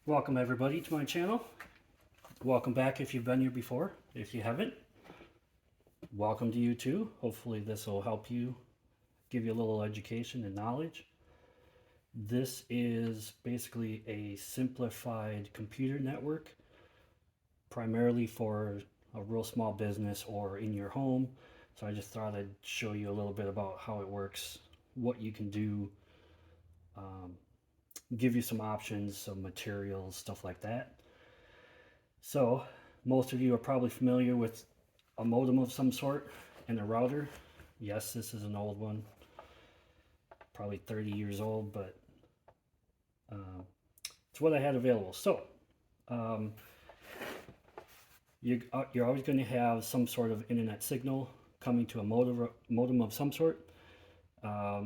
Welcome everybody to my channel. Welcome back if you've been here before. If you haven't, welcome to you too. Hopefully this will help you, give you a little education and knowledge. This is basically a simplified computer network, primarily for a real small business or in your home. So I just thought I'd show you a little bit about how it works, what you can do, give you some options, some materials, stuff like that. So most of you are probably familiar with a modem of some sort and a router. Yes, this is an old one, probably 30 years old, but it's what I had available. So you're always going to have some sort of internet signal coming to a modem of some sort.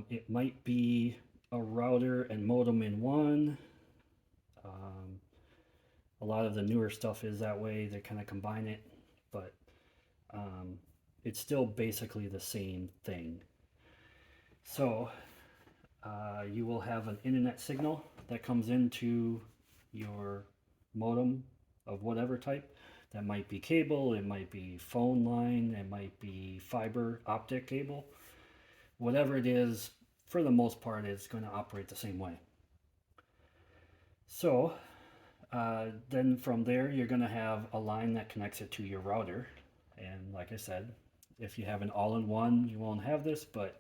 It might be a router and modem in one. A lot of the newer stuff is that way. They kind of combine it, but it's still basically the same thing. So you will have an internet signal that comes into your modem of whatever type. That might be cable, it might be phone line, it might be fiber optic cable. Whatever it is, for the most part, it's going to operate the same way. So then from there, you're going to have a line that connects it to your router. And like I said, if you have an all-in-one, you won't have this, but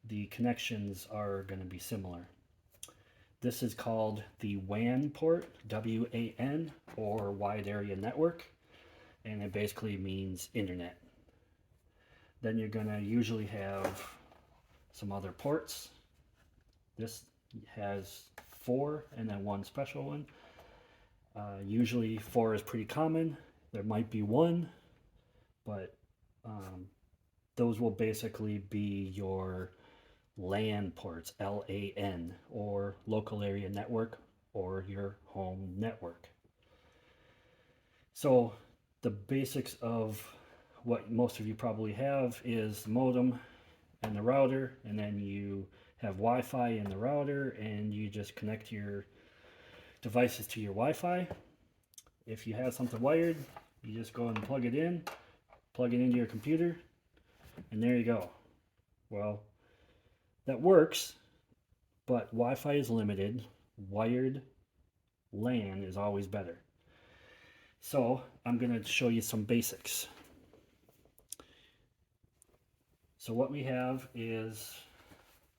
the connections are going to be similar. This is called the WAN port, W-A-N, or wide area network, and it basically means internet. Then you're going to usually have some other ports. This has 4 and then one special one. Usually 4 is pretty common. There might be 1, but those will basically be your LAN ports, L-A-N, or local area network, or your home network. So the basics of what most of you probably have is the modem and the router, and then you have Wi-Fi in the router, and you just connect your devices to your Wi-Fi. If you have something wired, you just go and plug it into your computer, and there you go. Well, that works, but Wi-Fi is limited. Wired LAN is always better. So I'm going to show you some basics. So what we have is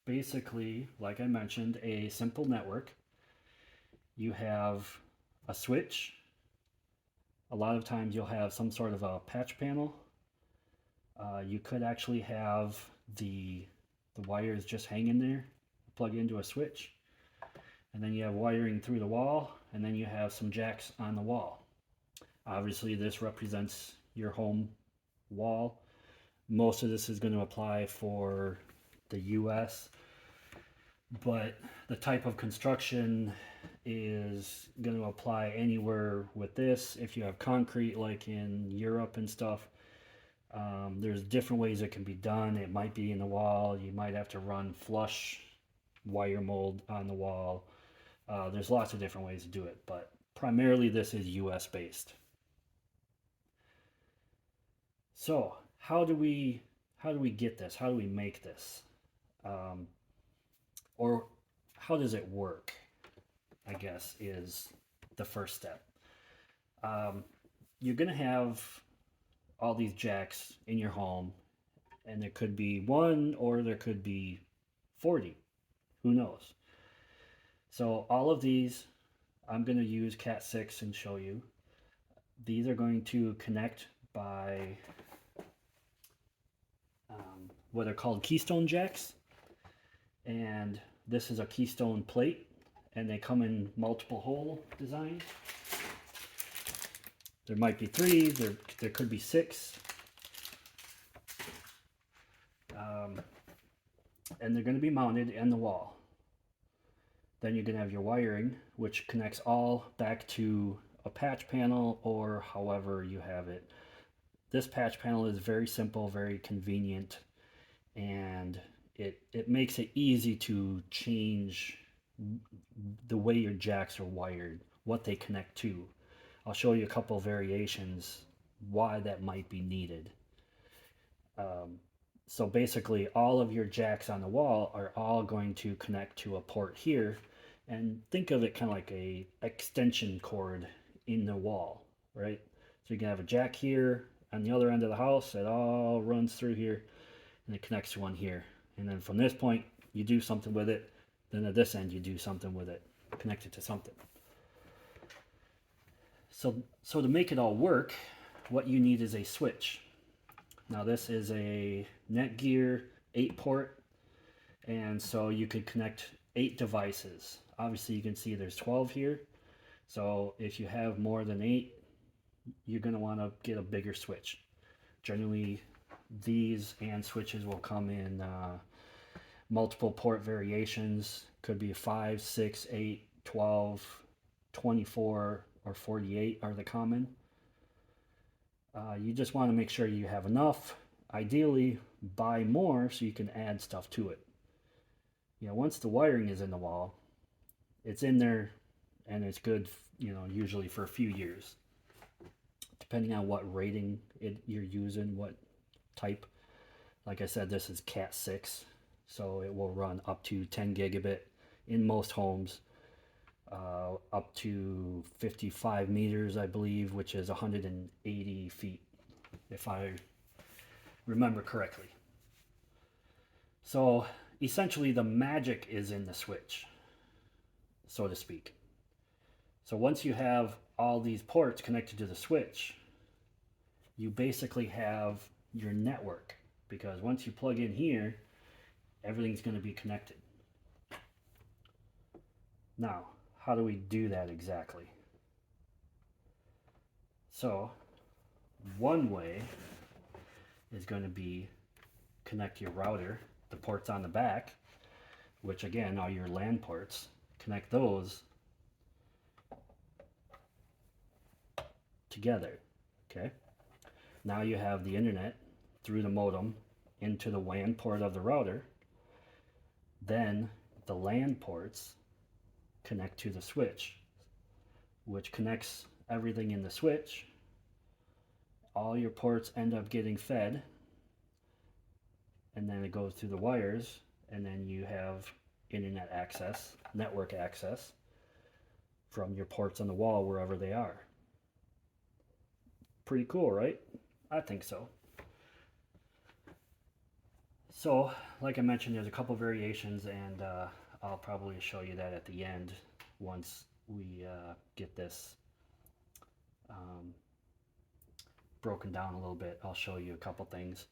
basically, like I mentioned, a simple network. You have a switch. A lot of times you'll have some sort of a patch panel. You could actually have the wires just hang in there, plug into a switch, and then you have wiring through the wall, and then you have some jacks on the wall. Obviously this represents your home wall. Most of this is going to apply for the US, but the type of construction is going to apply anywhere with this. If you have concrete like in Europe and stuff, there's different ways it can be done. It might be in the wall. You might have to run flush wire mold on the wall. There's lots of different ways to do it, but primarily this is US based. So how do we get this? How do we make this? Or how does it work, I guess, is the first step. You're going to have all these jacks in your home, and there could be 1 or there could be 40. Who knows? So all of these, I'm going to use Cat 6 and show you. These are going to connect by what are called keystone jacks, and this is a keystone plate, and they come in multiple hole designs. There might be 3, there could be 6, and they're going to be mounted in the wall. Then you're going to have your wiring, which connects all back to a patch panel or however you have it. This patch panel is very simple, very convenient, and it makes it easy to change the way your jacks are wired what they connect to. I'll show you a couple variations why that might be needed. So basically all of your jacks on the wall are all going to connect to a port here, and think of it kind of like a extension cord in the wall, right? So you can have a jack here on the other end of the house, it all runs through here and it connects to one here. And then from this point you do something with it, then at this end you do something with it, connect it to something. So to make it all work, what you need is a switch. Now this is a Netgear 8-port, and so you could connect 8 devices. Obviously you can see there's 12 here, so if you have more than 8, you're going to want to get a bigger switch. Generally these and switches will come in multiple port variations. Could be 5, 6, 8, 12, 24, or 48 are the common. You just want to make sure you have enough. Ideally, buy more so you can add stuff to it. You know, once the wiring is in the wall, it's in there and it's good, you know, usually for a few years. Depending on what rating you're using, what type. Like I said, this is Cat 6, so it will run up to 10 gigabit in most homes. Up to 55 meters, I believe, which is 180 feet, if I remember correctly. So essentially the magic is in the switch, so to speak. So once you have all these ports connected to the switch, you basically have your network, because once you plug in here, everything's going to be connected. Now, how do we do that exactly? So one way is going to be connect your router, the ports on the back, which again are your LAN ports. Connect those together. Okay, now you have the internet through the modem into the WAN port of the router. Then the LAN ports connect to the switch, which connects everything in the switch. All your ports end up getting fed, and then it goes through the wires, and then you have internet access, network access from your ports on the wall wherever they are. Pretty cool, right? I think so. So like I mentioned, there's a couple variations, and I'll probably show you that at the end once we get this broken down a little bit. I'll show you a couple things.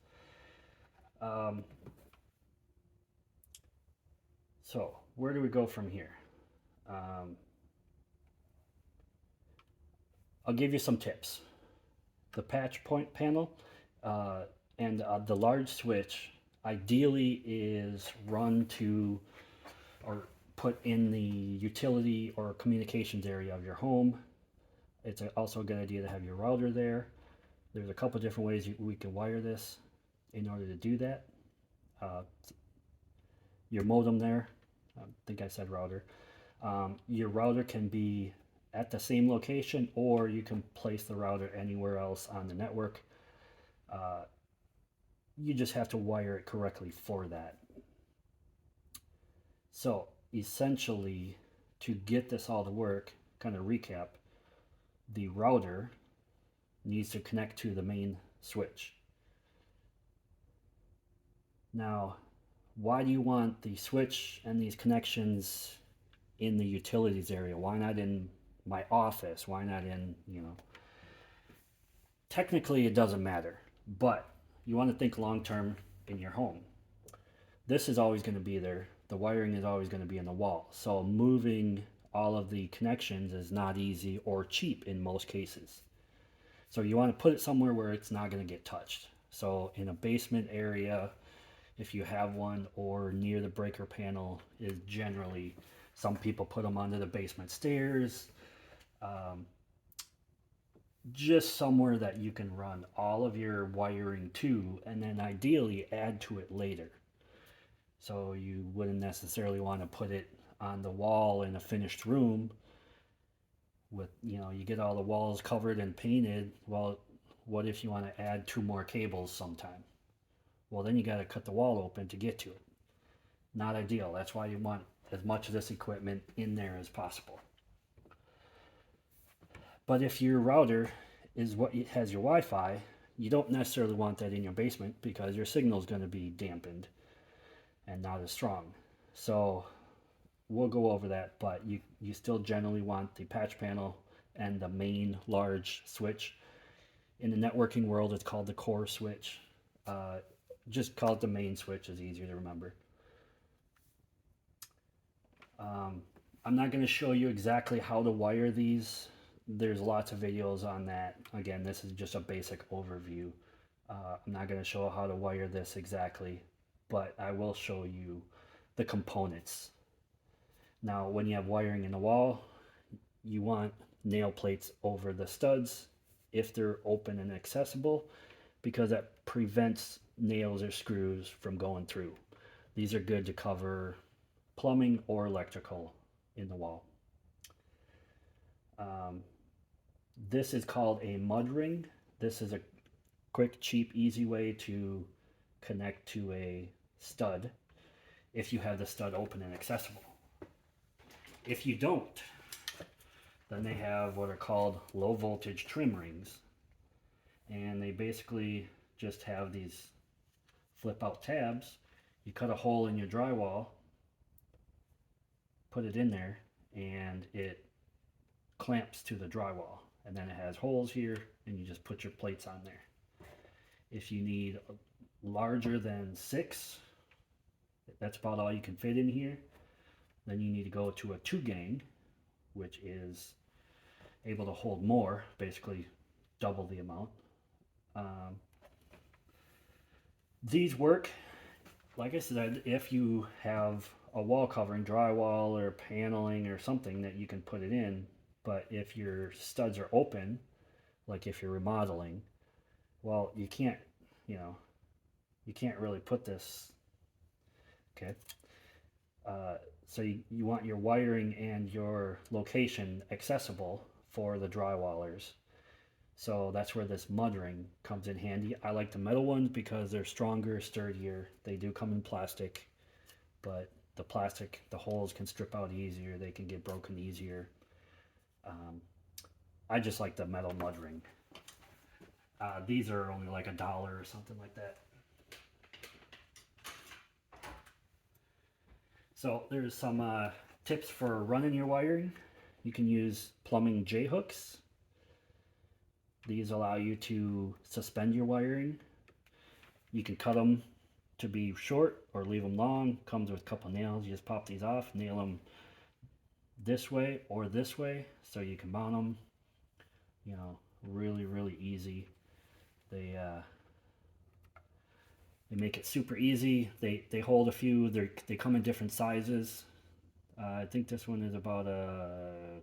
So where do we go from here? I'll give you some tips. The patch point panel and the large switch ideally is run to or put in the utility or communications area of your home. It's also a good idea to have your router there. There's a couple different ways we can wire this in order to do that. Your modem there, I think I said router. Your router can be at the same location, or you can place the router anywhere else on the network. You just have to wire it correctly for that. So essentially, to get this all to work, kind of recap, the router needs to connect to the main switch. Now, why do you want the switch and these connections in the utilities area? Why not in my office? Why not in, you know? Technically, it doesn't matter, but you want to think long term in your home. This is always going to be there. The wiring is always going to be in the wall. So moving all of the connections is not easy or cheap in most cases. So you want to put it somewhere where it's not going to get touched. So in a basement area, if you have one, or near the breaker panel, is generally, some people put them under the basement stairs. Just somewhere that you can run all of your wiring to, and then ideally add to it later. So you wouldn't necessarily want to put it on the wall in a finished room. with, you know, you get all the walls covered and painted. Well, what if you want to add 2 more cables sometime? Well, then you got to cut the wall open to get to it. Not ideal. That's why you want as much of this equipment in there as possible. But if your router is what has your Wi-Fi, you don't necessarily want that in your basement because your signal is going to be dampened and not as strong. So we'll go over that, but you still generally want the patch panel and the main large switch. In the networking world, it's called the core switch. Just call it the main switch, is easier to remember. I'm not going to show you exactly how to wire these. There's lots of videos on that. Again, this is just a basic overview. I'm not going to show how to wire this exactly, but I will show you the components. Now, when you have wiring in the wall, you want nail plates over the studs if they're open and accessible, because that prevents nails or screws from going through. These are good to cover plumbing or electrical in the wall. This is called a mud ring. This is a quick, cheap, easy way to connect to a stud if you have the stud open and accessible. If you don't, then they have what are called low voltage trim rings, and they basically just have these flip out tabs. You cut a hole in your drywall, put it in there, and it clamps to the drywall, and then it has holes here, and you just put your plates on there. If you need larger than 6, that's about all you can fit in here, then you need to go to a 2 gang, which is able to hold more, basically double the amount. These work, like I said, if you have a wall covering, drywall or paneling or something that you can put it in. But if your studs are open, like if you're remodeling, well, you can't, you know, you can't really put this, okay? So you want your wiring and your location accessible for the drywallers. So that's where this mud ring comes in handy. I like the metal ones because they're stronger, sturdier. They do come in plastic, but the plastic, the holes can strip out easier. They can get broken easier. I just like the metal mud ring. These are only like $1 or something like that. So there's some tips for running your wiring. You can use plumbing J-hooks. These allow you to suspend your wiring. You can cut them to be short or leave them long. Comes with a couple nails. You just pop these off, nail them this way or this way, so you can mount them. You know, really, really easy. They make it super easy. They hold a few. They come in different sizes. I think this one is about a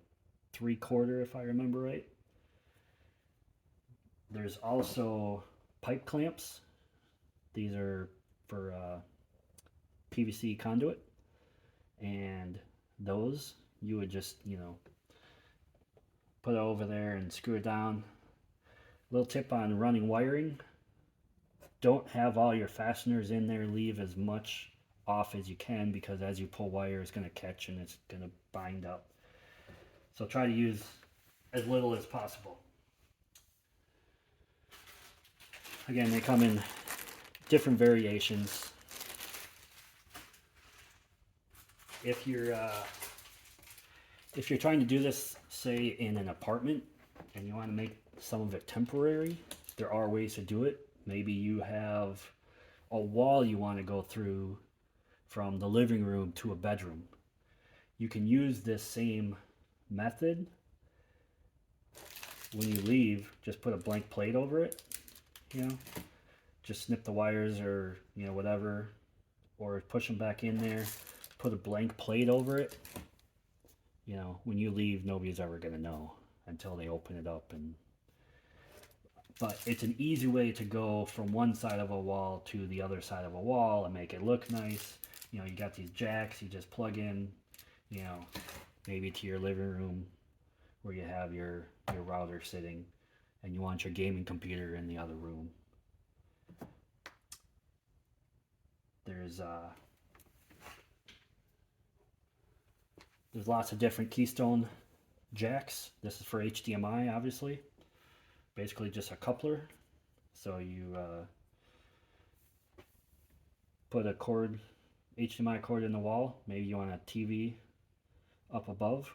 3/4, if I remember right. There's also pipe clamps. These are for PVC conduit, and those you would just, you know, put it over there and screw it down. Little tip on running wiring: don't have all your fasteners in there. Leave as much off as you can, because as you pull wire, it's going to catch and it's going to bind up. So try to use as little as possible. Again, they come in different variations. If you're trying to do this, say in an apartment, and you want to make some of it temporary, there are ways to do it. Maybe you have a wall you want to go through from the living room to a bedroom. You can use this same method. When you leave, just put a blank plate over it, you know, just snip the wires or, you know, whatever, or push them back in there, put a blank plate over it. You know, when you leave, nobody's ever going to know until they open it up. But it's an easy way to go from one side of a wall to the other side of a wall and make it look nice. You know, you got these jacks you just plug in, you know, maybe to your living room where you have your router sitting and you want your gaming computer in the other room. There's lots of different keystone jacks. This is for HDMI, obviously. Basically just a coupler. So you put a cord, HDMI cord in the wall. Maybe you want a TV up above.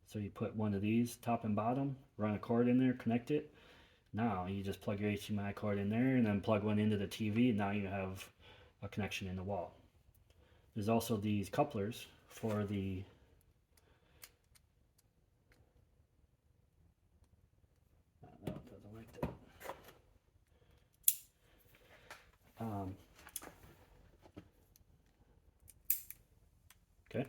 So you put one of these, top and bottom, run a cord in there, connect it. Now you just plug your HDMI cord in there and then plug one into the TV, and now you have a connection in the wall. There's also these couplers for the no, it doesn't like that. Okay.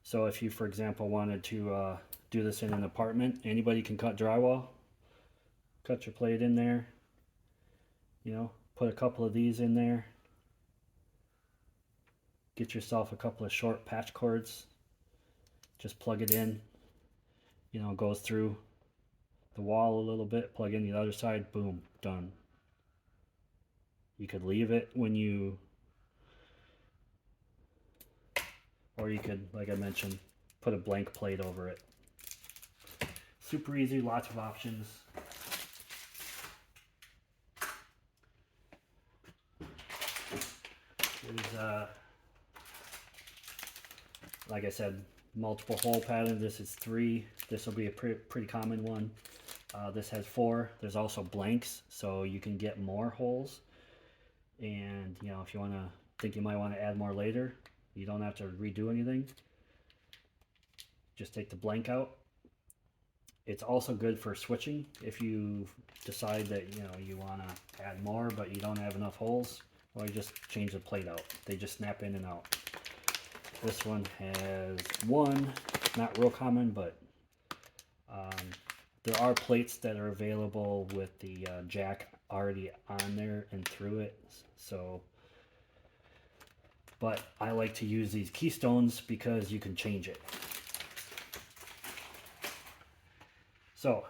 So if you, for example, wanted to do this in an apartment, anybody can cut drywall. Cut your plate in there. You know, put a couple of these in there. Get yourself a couple of short patch cords. Just plug it in. You know, it goes through the wall a little bit. Plug in the other side. Boom, done. You could leave it when you, or you could, like I mentioned, put a blank plate over it. Super easy, lots of options. There's, like I said, multiple hole pattern. This is 3. This will be a pretty common one. This has 4. There's also blanks, so you can get more holes. And you know, if you think you might want to add more later, you don't have to redo anything. Just take the blank out. It's also good for switching if you decide that you want to add more but you don't have enough holes. Or you just change the plate out. They just snap in and out. This one has 1, not real common, but there are plates that are available with the jack already on there and through it. So, but I like to use these keystones because you can change it. So,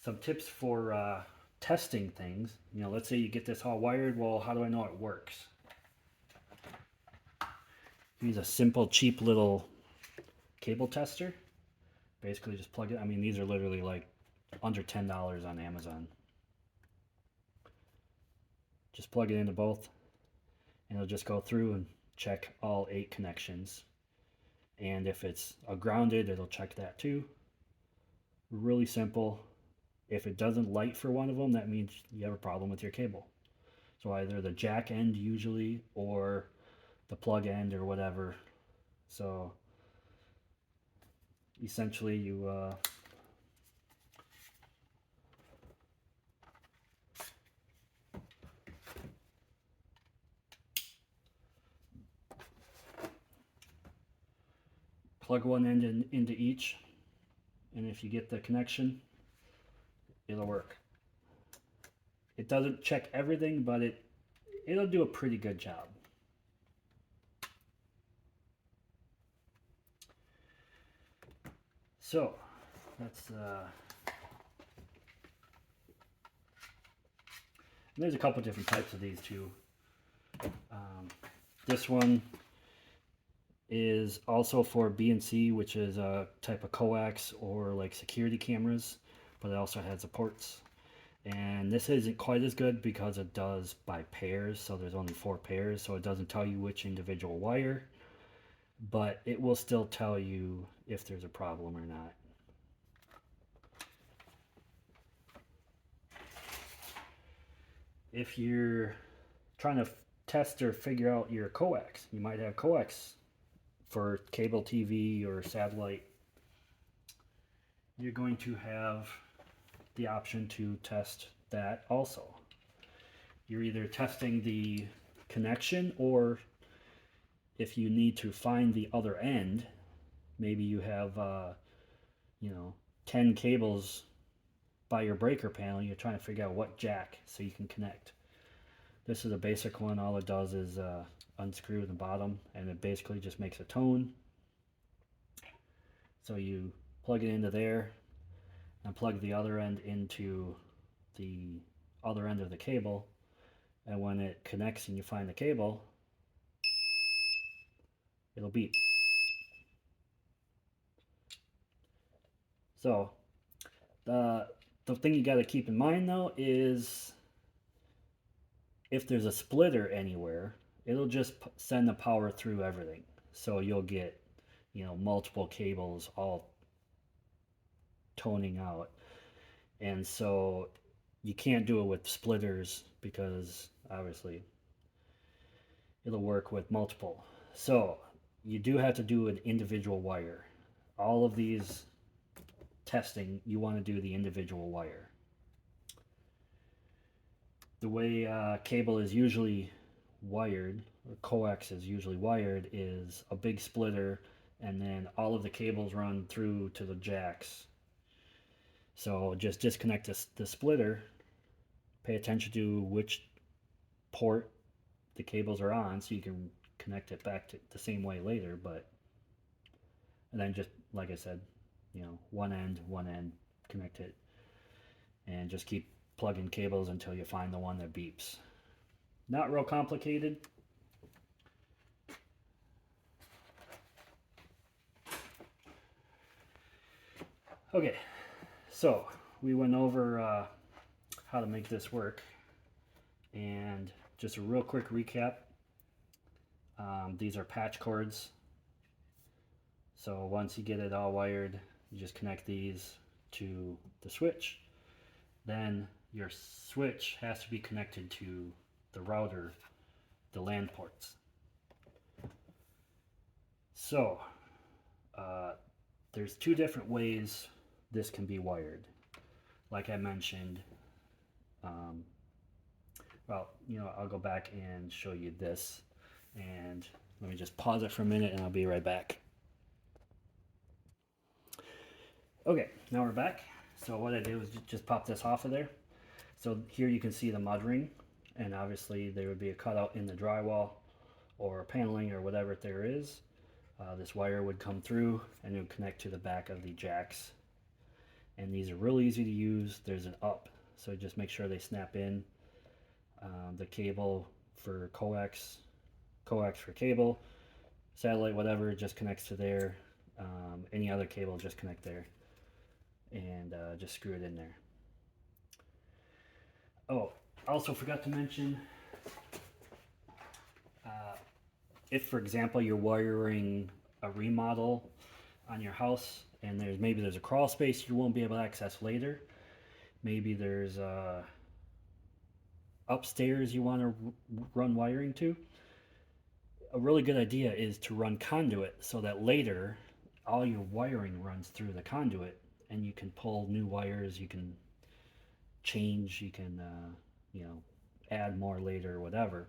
some tips for testing things. You know, let's say you get this all wired. Well, how do I know it works? Use a simple, cheap little cable tester. Basically just plug it. I mean, these are literally like under $10 on Amazon. Just plug it into both and it'll just go through and check all 8 connections. And if it's grounded, it'll check that too. Really simple. If it doesn't light for one of them, that means you have a problem with your cable. So either the jack end usually or the plug end or whatever. So essentially you plug one end into each, and if you get the connection, it'll work. It doesn't check everything, but it'll do a pretty good job. So that's there's a couple different types of these too. This one is also for BNC, which is a type of coax or like security cameras, but it also has the ports. And this isn't quite as good because it does by pairs, so there's only 4 pairs, so it doesn't tell you which individual wire, but it will still tell you if there's a problem or not. If you're trying to test or figure out your coax, you might have coax for cable TV or satellite. You're going to have the option to test that also. You're either testing the connection, or if you need to find the other end, maybe you have 10 cables by your breaker panel. You're trying to figure out what jack so you can connect. This is a basic one. All it does is unscrew the bottom, and it basically just makes a tone. So you plug it into there, and plug the other end into the other end of the cable, and when it connects and you find the cable, it'll beep. So the thing you got to keep in mind though is if there's a splitter anywhere, it'll just send the power through everything. So you'll get, you know, multiple cables all toning out. And so you can't do it with splitters because obviously it'll work with multiple. So you do have to do an individual wire. All of these testing, you want to do the individual wire. The way cable is usually wired, or coax is usually wired, is a big splitter, and then all of the cables run through to the jacks. So just disconnect the splitter, pay attention to which port the cables are on so you can connect it back to the same way later, and then just, like I said, you know, one end, connect it, and just keep plugging cables until you find the one that beeps. Not real complicated. Okay, so we went over how to make this work, and just a real quick recap. These are patch cords. So once you get it all wired, you just connect these to the switch. Then your switch has to be connected to the router, the LAN ports. So there's two different ways this can be wired. Like I mentioned, well, you know, I'll go back and show you this, and let me just pause it for a minute and I'll be right back. Okay, now we're back. So what I did was just pop this off of there. So here you can see the mud ring, and obviously there would be a cutout in the drywall or paneling or whatever there is. This wire would come through and it would connect to the back of the jacks. And these are really easy to use. There's an up, so just make sure they snap in. The cable for coax for cable, satellite, whatever, just connects to there. Any other cable, just connect there, and just screw it in there. Oh, also forgot to mention, if for example you're wiring a remodel on your house and maybe there's a crawl space you won't be able to access later, maybe there's upstairs you want to run wiring to, a really good idea is to run conduit so that later all your wiring runs through the conduit, and you can pull new wires, you can change, you can you know, add more later or whatever.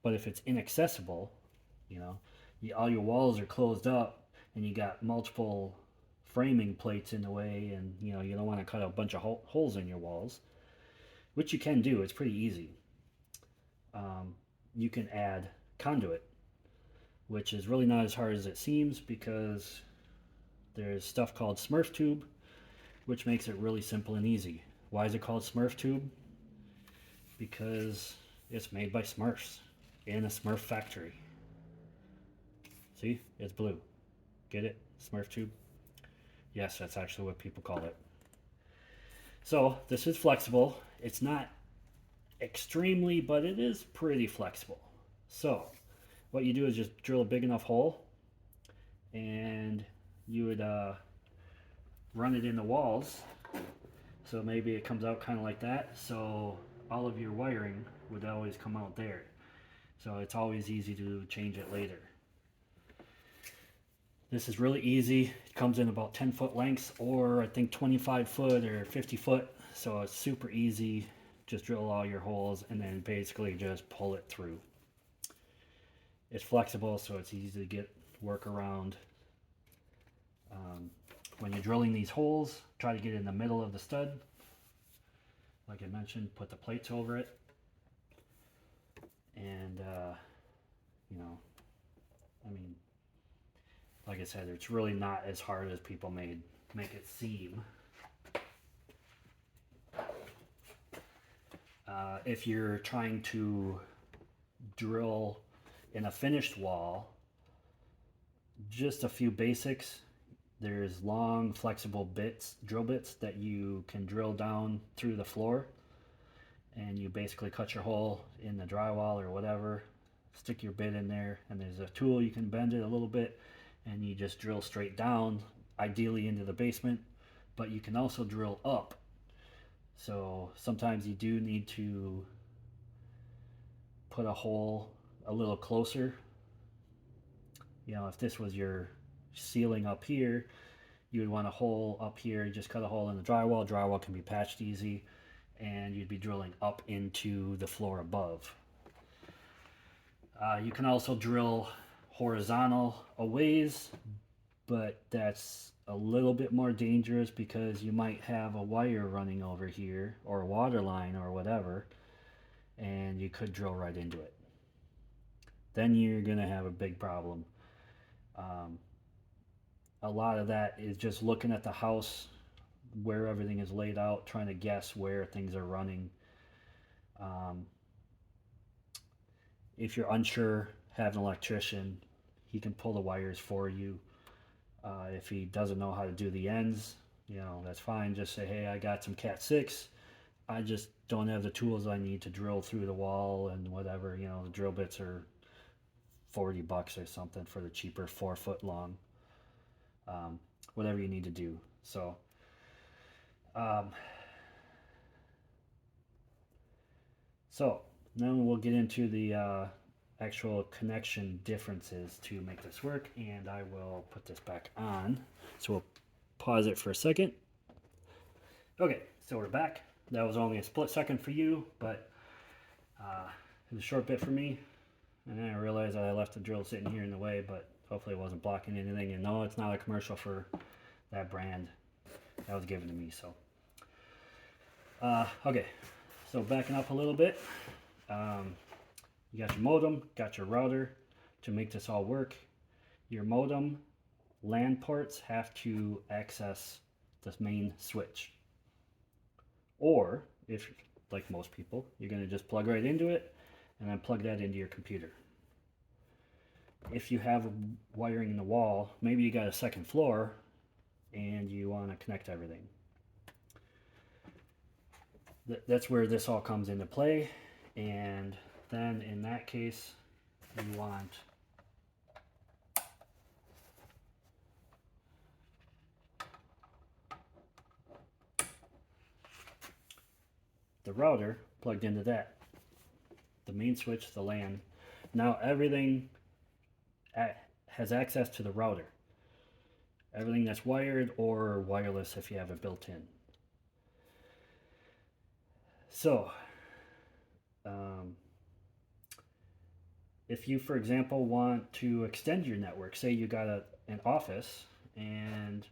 But if it's inaccessible, you know, all your walls are closed up and you got multiple framing plates in the way, and you know, you don't want to cut a bunch of holes in your walls, which you can do. It's pretty easy. You can add conduit, which is really not as hard as it seems, because there's stuff called Smurf tube, which makes it really simple and easy. Why is it called Smurf tube? Because it's made by Smurfs in a Smurf factory. See, it's blue. Get it? Smurf tube? Yes, that's actually what people call it. So this is flexible. It's not extremely, but it is pretty flexible. So what you do is just drill a big enough hole, and you would run it in the walls. So maybe it comes out kind of like that. So all of your wiring would always come out there. So it's always easy to change it later. This is really easy. It comes in about 10-foot lengths, or I think 25 foot or 50 foot. So it's super easy. Just drill all your holes and then basically just pull it through. It's flexible, so it's easy to work around. When you're drilling these holes, try to get in the middle of the stud. Like I mentioned, put the plates over it. And, you know, I mean, like I said, it's really not as hard as people made. make it seem. If you're trying to drill in a finished wall, just a few basics. There's long flexible bits, drill bits that you can drill down through the floor, and you basically cut your hole in the drywall or whatever, stick your bit in there, and there's a tool you can bend it a little bit, and you just drill straight down, ideally into the basement, but you can also drill up. So sometimes you do need to put a hole a little closer. You know, if this was your ceiling up here, you would want a hole up here. You just cut a hole in the drywall. Drywall can be patched easy, and you'd be drilling up into the floor above. You can also drill horizontal a ways, but that's a little bit more dangerous because you might have a wire running over here or a water line or whatever, and you could drill right into it. Then you're gonna have a big problem. A lot of that is just looking at the house, where everything is laid out, trying to guess where things are running. If you're unsure, have an electrician. He can pull the wires for you. If he doesn't know how to do the ends, you know, that's fine. Just say, hey, I got some Cat 6. I just don't have the tools I need to drill through the wall and whatever. You know, the drill bits are $40 or something for the cheaper 4-foot long. Whatever you need to do. So then we'll get into the actual connection differences to make this work, and I will put this back on. So we'll pause it for a second. Okay, so we're back. That was only a split second for you, but it was a short bit for me. And then I realized that I left the drill sitting here in the way, but hopefully it wasn't blocking anything. And no, it's not a commercial for that brand. That was given to me, so. Okay, so backing up a little bit. You got your modem, got your router. To make this all work, your modem LAN ports have to access this main switch. Or, if, like most people, you're going to just plug right into it and then plug that into your computer. If you have wiring in the wall, maybe you got a second floor and you want to connect everything. That's where this all comes into play. And then in that case, you want the router plugged into that. The main switch, the LAN. Now everything has access to the router. Everything that's wired or wireless if you have it built in. So, if you, for example, want to extend your network, say you got an office and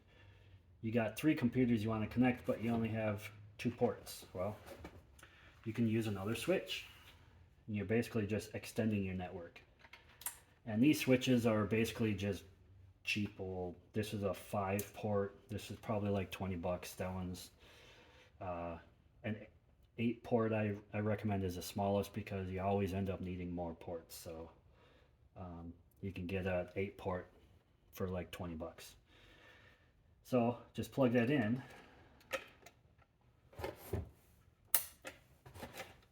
you got 3 computers you want to connect, but you only have 2 ports. Well, you can use another switch. And you're basically just extending your network. And these switches are basically just cheap old. This is a 5-port. This is probably like $20. That one's an 8-port I recommend is the smallest because you always end up needing more ports. So you can get an 8-port for like $20. So just plug that in.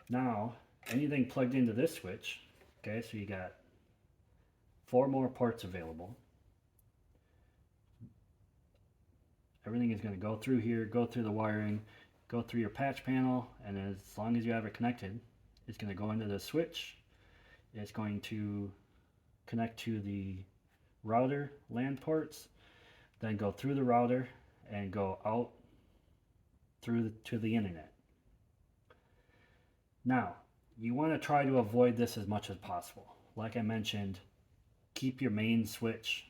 Now anything plugged into this switch, okay, so you got 4 more ports available. Everything is going to go through here, go through the wiring, go through your patch panel, and as long as you have it connected, it's going to go into the switch. It's going to connect to the router LAN ports, then go through the router and go out through to the internet. Now, you want to try to avoid this as much as possible. Like I mentioned, keep your main switch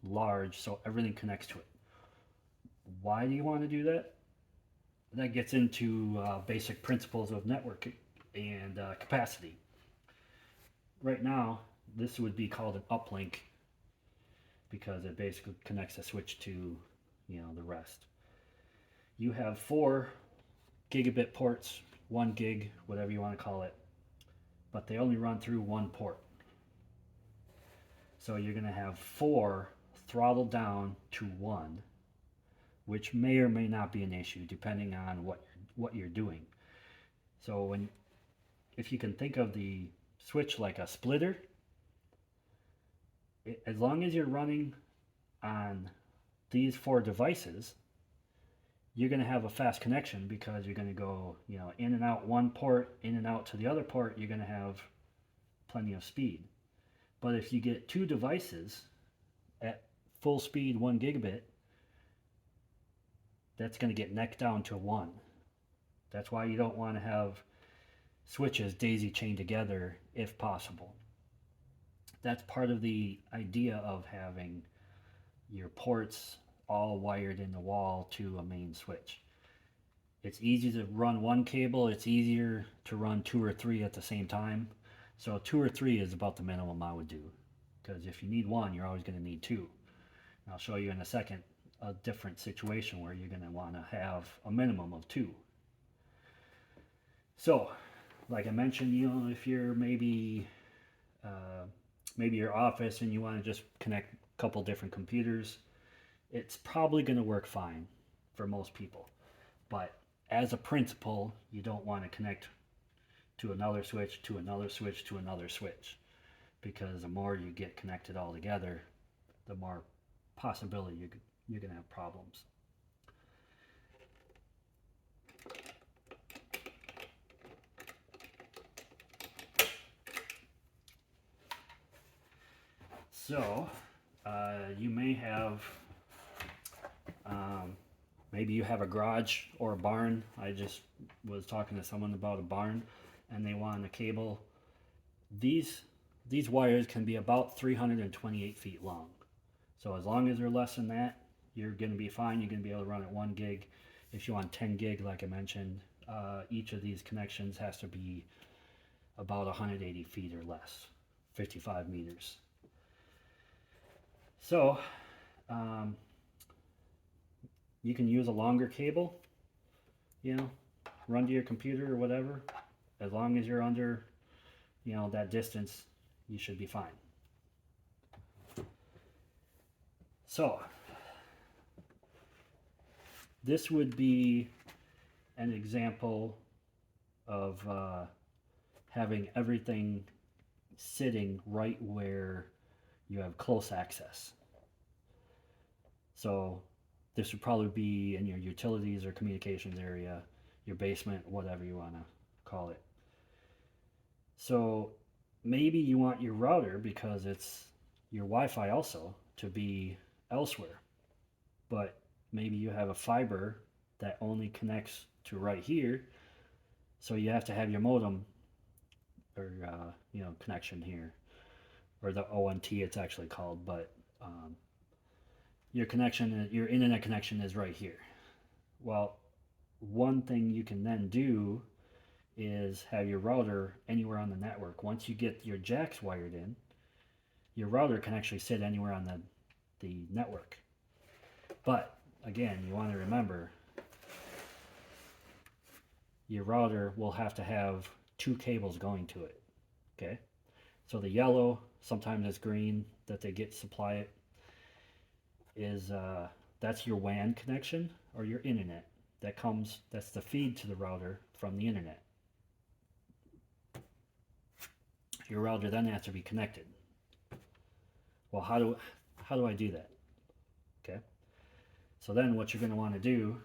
large so everything connects to it. Why do you want to do that? That gets into basic principles of networking and capacity. Right now, this would be called an uplink because it basically connects a switch to you know, the rest. You have 4 gigabit ports, 1 gig, whatever you want to call it, but they only run through 1 port. So you're going to have 4 throttled down to 1, which may or may not be an issue depending on what you're doing. So if you can think of the switch like a splitter, as long as you're running on these 4 devices, you're going to have a fast connection because you're going to go, you know, in and out one port, in and out to the other port. You're going to have plenty of speed. But if you get 2 devices at full speed 1 gigabit, that's going to get necked down to 1. That's why you don't want to have switches daisy chained together if possible. That's part of the idea of having your ports all wired in the wall to a main switch. It's easy to run 1 cable, it's easier to run 2 or 3 at the same time. So 2 or 3 is about the minimum I would do, because if you need 1, you're always going to need 2. And I'll show you in a second a different situation where you're going to want to have a minimum of 2. So, like I mentioned, you know, if you're maybe your office and you want to just connect a couple different computers, it's probably going to work fine for most people. But as a principle, you don't want to connect to another switch, to another switch, to another switch, because the more you get connected all together, the more possibility you're going to have problems. So you may have maybe you have a garage or a barn. I just was talking to someone about a barn and they want a cable. These wires can be about 328 feet long. So as long as they're less than that, you're going to be fine. You're going to be able to run at 1 gig. If you want 10 gig, like I mentioned, each of these connections has to be about 180 feet or less, 55 meters. So you can use a longer cable, you know, run to your computer or whatever. As long as you're under, you know, that distance, you should be fine. So this would be an example of having everything sitting right where you have close access. So this would probably be in your utilities or communications area, your basement, whatever you want to call it. So maybe you want your router, because it's your Wi-Fi also, to be elsewhere. But maybe you have a fiber that only connects to right here, so you have to have your modem or you know, connection here, or the ONT it's actually called, but your connection, your internet connection is right here. Well, one thing you can then do is have your router anywhere on the network. Once you get your jacks wired in, your router can actually sit anywhere on the network. But again, you want to remember, your router will have to have 2 cables going to it. Okay, so the yellow, sometimes it's green, that they get supply it, is that's your WAN connection or your internet. That's the feed to the router from the internet. Your router then has to be connected. Well, how do I do that? Okay, so then what you're going to want to do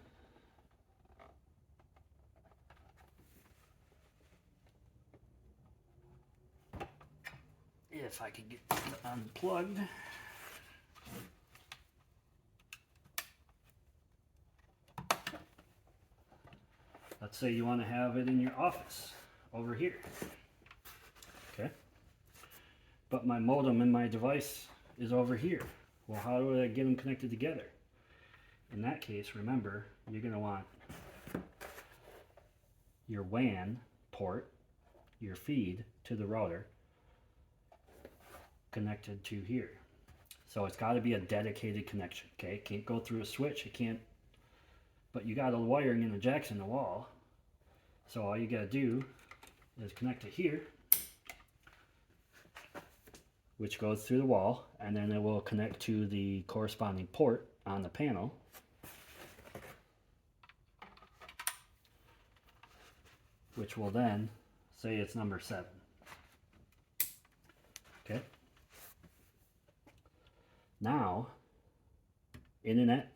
if I can get it unplugged. Let's say you want to have it in your office over here. Okay. But my modem and my device is over here. Well, how do I get them connected together? In that case, remember, you're going to want your WAN port, your feed to the router, connected to here. So it's got to be a dedicated connection. Okay, it can't go through a switch. It can't. But you got a wiring in the jacks in the wall. So all you got to do is connect it here, which goes through the wall, and then it will connect to the corresponding port on the panel. Which will then say it's number 7. Okay. Now, internet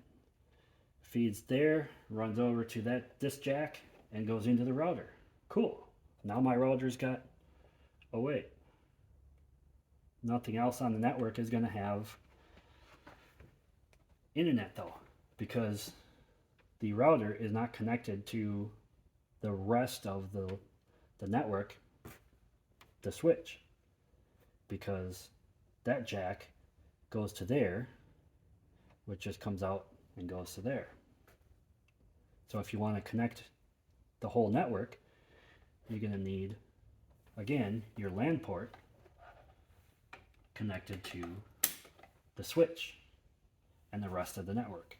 feeds there, runs over to this jack, and goes into the router. Cool. Now my router's got, oh wait, nothing else on the network is going to have internet though, because the router is not connected to the rest of the network, the switch, because that jack goes to there, which just comes out and goes to there. So if you want to connect the whole network, you're going to need, again, your LAN port connected to the switch and the rest of the network.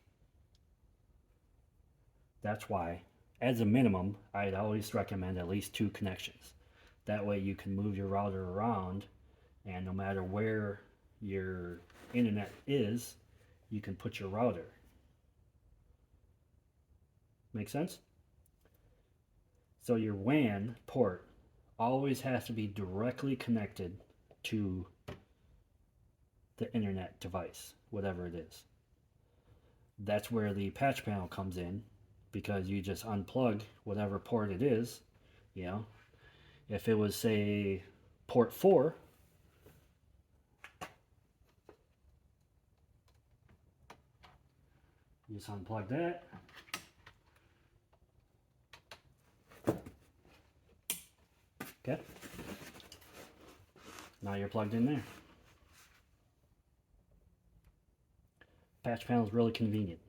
That's why, as a minimum, I'd always recommend at least 2 connections. That way you can move your router around, and no matter where your internet is, you can put your router. Make sense? So your WAN port always has to be directly connected to the internet device, whatever it is. That's where the patch panel comes in, because you just unplug whatever port it is. You know, if it was, say, port 4, you just unplug that. Okay. Now you're plugged in there. Patch panel is really convenient.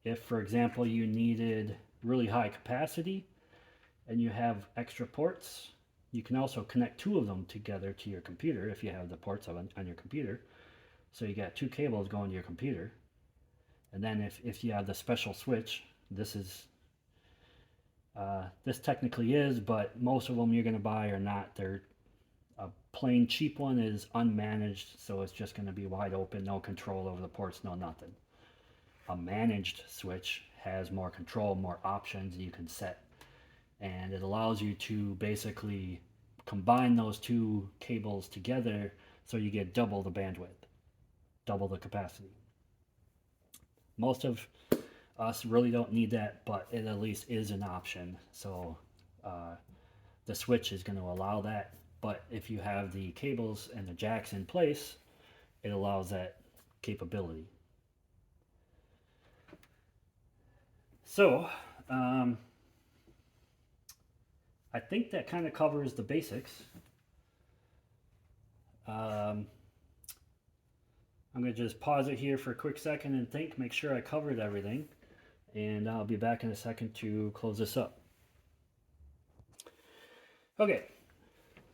If, for example, you needed really high capacity and you have extra ports, you can also connect 2 of them together to your computer if you have the ports on your computer. So you got 2 cables going to your computer. And then if you have the special switch, this technically is, but most of them you're going to buy are not. They're a plain cheap one is unmanaged, so it's just going to be wide open, no control over the ports, no nothing. A managed switch has more control, more options you can set, and it allows you to basically combine those 2 cables together so you get double the bandwidth, double the capacity. Most of us really don't need that, but it at least is an option. So the switch is going to allow that, but if you have the cables and the jacks in place, it allows that capability. So I think that kind of covers the basics. I'm going to just pause it here for a quick second and think, make sure I covered everything, and I'll be back in a second to close this up. Okay,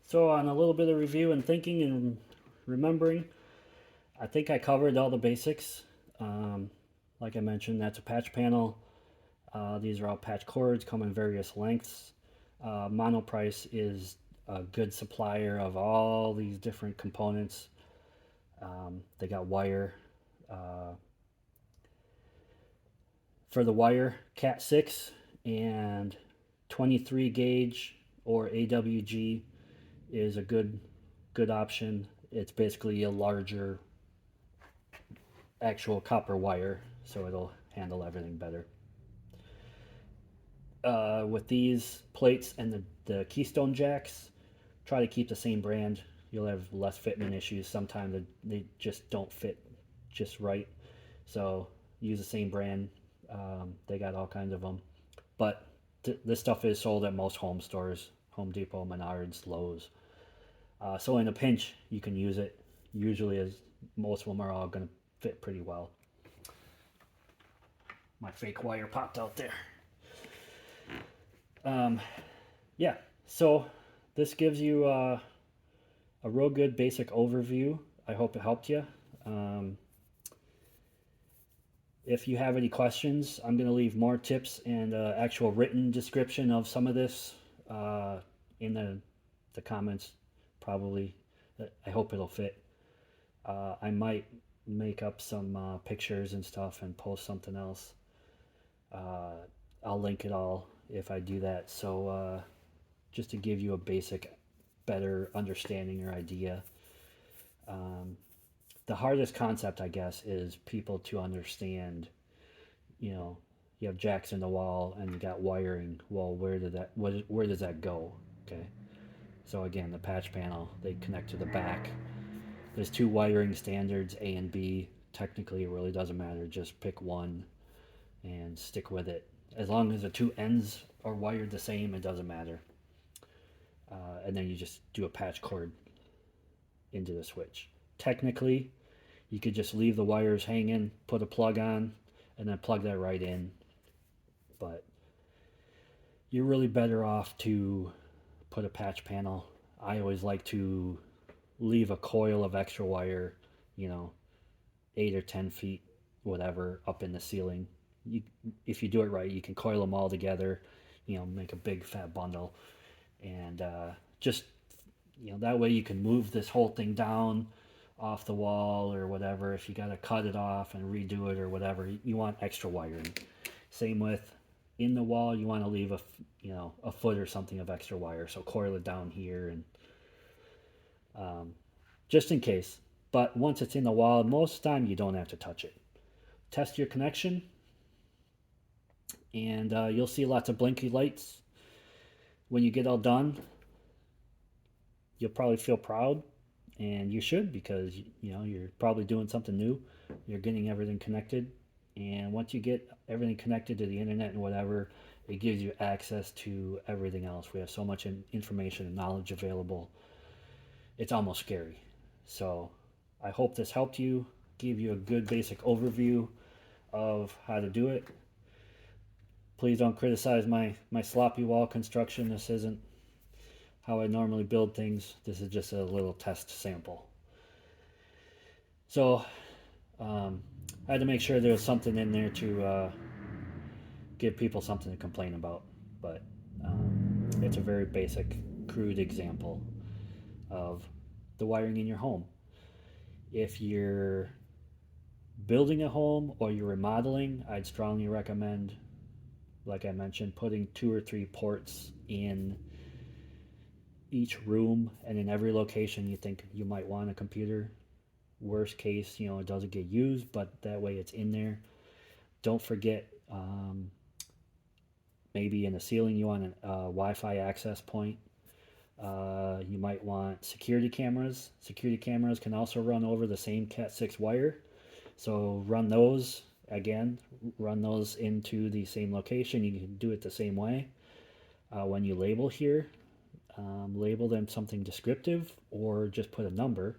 so on a little bit of review and thinking and remembering, I think I covered all the basics. Like I mentioned, that's a patch panel. These are all patch cords, come in various lengths. Monoprice is a good supplier of all these different components. They got wire. For the wire, Cat 6 and 23 gauge or AWG is a good option. It's basically a larger actual copper wire, so it'll handle everything better. With these plates and the keystone jacks, try to keep the same brand. You'll have less fitment issues. Sometimes they just don't fit just right, so use the same brand. They got all kinds of them, but this stuff is sold at most home stores: Home Depot, Menards, Lowe's. So in a pinch, you can use it. Usually, as most of them are all going to fit pretty well. My fake wire popped out there. Yeah, so this gives you a a real good basic overview. I hope it helped you. If you have any questions, I'm going to leave more tips and actual written description of some of this in the comments, probably. I hope it'll fit. I might make up some pictures and stuff and post something else. I'll link it all if I do that. So just to give you a basic, better understanding or idea. The hardest concept, I guess, is people to understand. You know, you have jacks in the wall and you got wiring. Well, where does that go? Okay. So again, the patch panel, they connect to the back. There's two wiring standards, A and B. Technically, it really doesn't matter. Just pick one and stick with it. As long as the two ends are wired the same, it doesn't matter. And then you just do a patch cord into the switch. Technically, you could just leave the wires hanging, put a plug on, and then plug that right in. But you're really better off to put a patch panel. I always like to leave a coil of extra wire, 8 or 10 feet, whatever, up in the ceiling. If you do it right, you can coil them all together, make a big fat bundle. And just, that way you can move this whole thing down off the wall or whatever. If you got to cut it off and redo it or whatever, you want extra wiring. Same with in the wall, you want to leave a foot or something of extra wire. So coil it down here and just in case. But once it's in the wall, most of the time you don't have to touch it. Test your connection and you'll see lots of blinky lights. When you get all done, you'll probably feel proud, and you should, because you're probably doing something new. You're getting everything connected, and once you get everything connected to the internet and whatever, it gives you access to everything else. We have so much information and knowledge available. It's almost scary. So I hope this helped you, gave you a good basic overview of how to do it. Please don't criticize my sloppy wall construction. This isn't how I normally build things. This is just a little test sample. So I had to make sure there was something in there to give people something to complain about. But it's a very basic, crude example of the wiring in your home. If you're building a home or you're remodeling, I'd strongly recommend, like I mentioned, putting 2 or 3 ports in each room and in every location you think you might want a computer. Worst case, it doesn't get used, but that way it's in there. Don't forget, maybe in the ceiling you want a Wi-Fi access point. You might want security cameras. Security cameras can also run over the same Cat6 wire. So run those into the same location. You can do it the same way. When you label here, label them something descriptive, or just put a number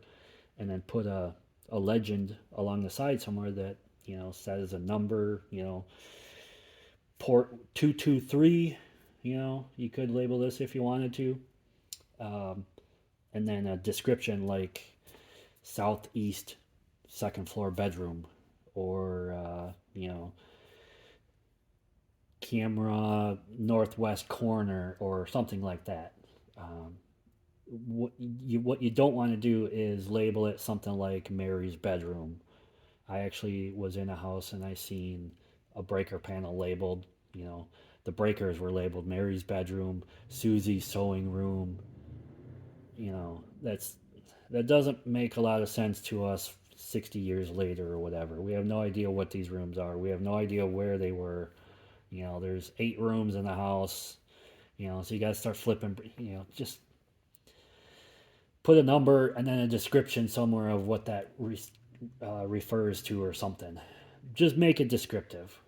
and then put a legend along the side somewhere that says a number, port 223. You could label this if you wanted to, and then a description like southeast second floor bedroom, or camera northwest corner, or something like that. What you don't want to do is label it something like Mary's bedroom. I actually was in a house and I seen a breaker panel labeled, the breakers were labeled Mary's bedroom, Susie's sewing room. That doesn't make a lot of sense to us 60 years later or whatever. We have no idea what these rooms are. We have no idea where they were. There's 8 rooms in the house, so you got to start flipping, just put a number and then a description somewhere of what that refers to or something. Just make it descriptive.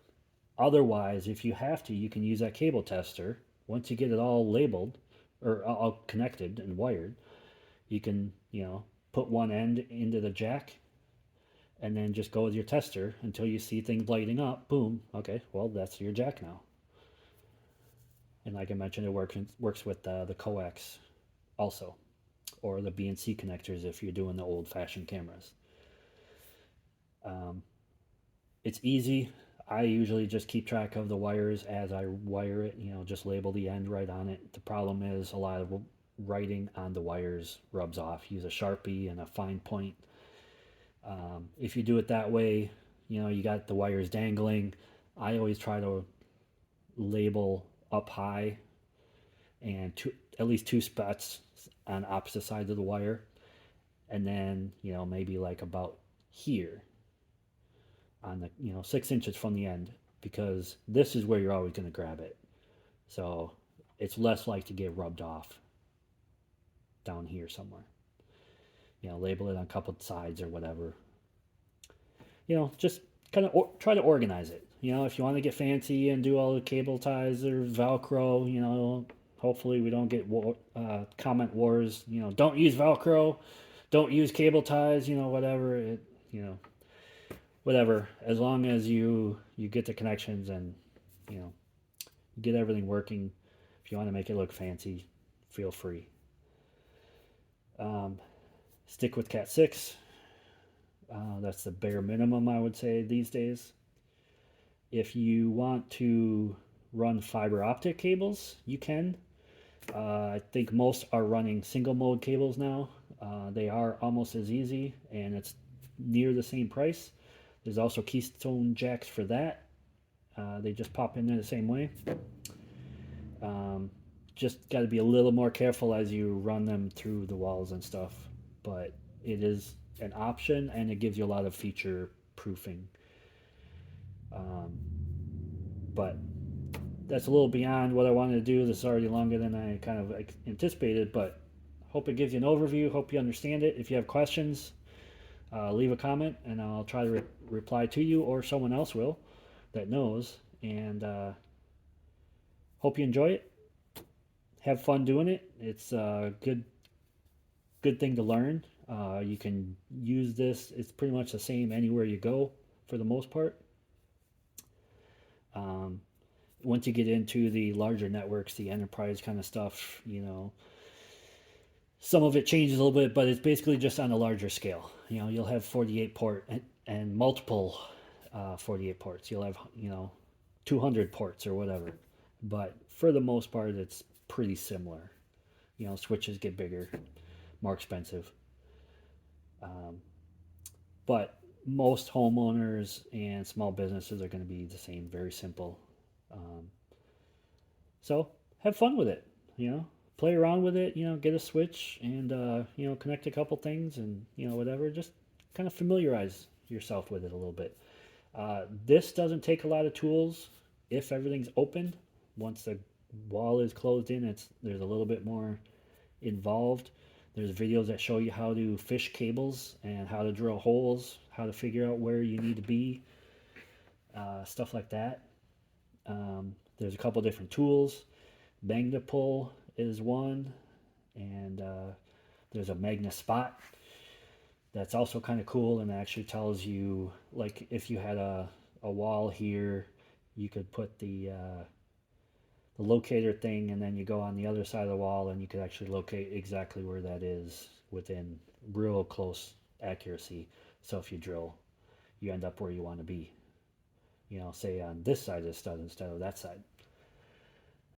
Otherwise, if you have to, you can use that cable tester. Once you get it all labeled or all connected and wired, you can, put one end into the jack and then just go with your tester until you see things lighting up. Boom. Okay, well, that's your jack now. And like I mentioned, it works with the coax also. or the BNC connectors if you're doing the old-fashioned cameras. It's easy. I usually just keep track of the wires as I wire it, just label the end right on it. The problem is a lot of writing on the wires rubs off. Use a Sharpie and a fine point. If you do it that way, you got the wires dangling. I always try to label up high and at least two spots on opposite sides of the wire, and then maybe like about here on the 6 inches from the end, because this is where you're always going to grab it, so it's less like to get rubbed off down here somewhere. Label it on a couple sides or whatever. Just kind of try to organize it. If you want to get fancy and do all the cable ties or Velcro, hopefully we don't get comment wars. Don't use Velcro, don't use cable ties. Whatever whatever. As long as you get the connections and get everything working. If you want to make it look fancy, feel free. Stick with Cat 6. That's the bare minimum, I would say, these days. If you want to run fiber optic cables, you can. I think most are running single mode cables now. They are almost as easy, and it's near the same price. There's also keystone jacks for that. They just pop in there the same way. Just got to be a little more careful as you run them through the walls and stuff. But it is an option, and it gives you a lot of feature proofing. But that's a little beyond what I wanted to do. This is already longer than I kind of anticipated, but hope it gives you an overview. Hope you understand it. If you have questions, leave a comment, and I'll try to reply to you, or someone else will that knows. And hope you enjoy it. Have fun doing it. It's a good thing to learn. You can use this. It's pretty much the same anywhere you go for the most part. Once you get into the larger networks, the enterprise kind of stuff, some of it changes a little bit, but it's basically just on a larger scale. You'll have 48 port and multiple 48 ports. You'll have 200 ports or whatever, but for the most part, it's pretty similar. Switches get bigger, more expensive, but most homeowners and small businesses are going to be the same, very simple. So have fun with it, play around with it, get a switch and, connect a couple things and, whatever, just kind of familiarize yourself with it a little bit. This doesn't take a lot of tools if everything's open. Once the wall is closed in, there's a little bit more involved. There's videos that show you how to fish cables and how to drill holes, how to figure out where you need to be, stuff like that. There's a couple different tools. Magna-pull is one, and there's a Magna spot that's also kind of cool, and it actually tells you, like, if you had a wall here, you could put the locator thing, and then you go on the other side of the wall, and you could actually locate exactly where that is within real close accuracy. So if you drill, you end up where you want to be. Say on this side of the stud instead of that side.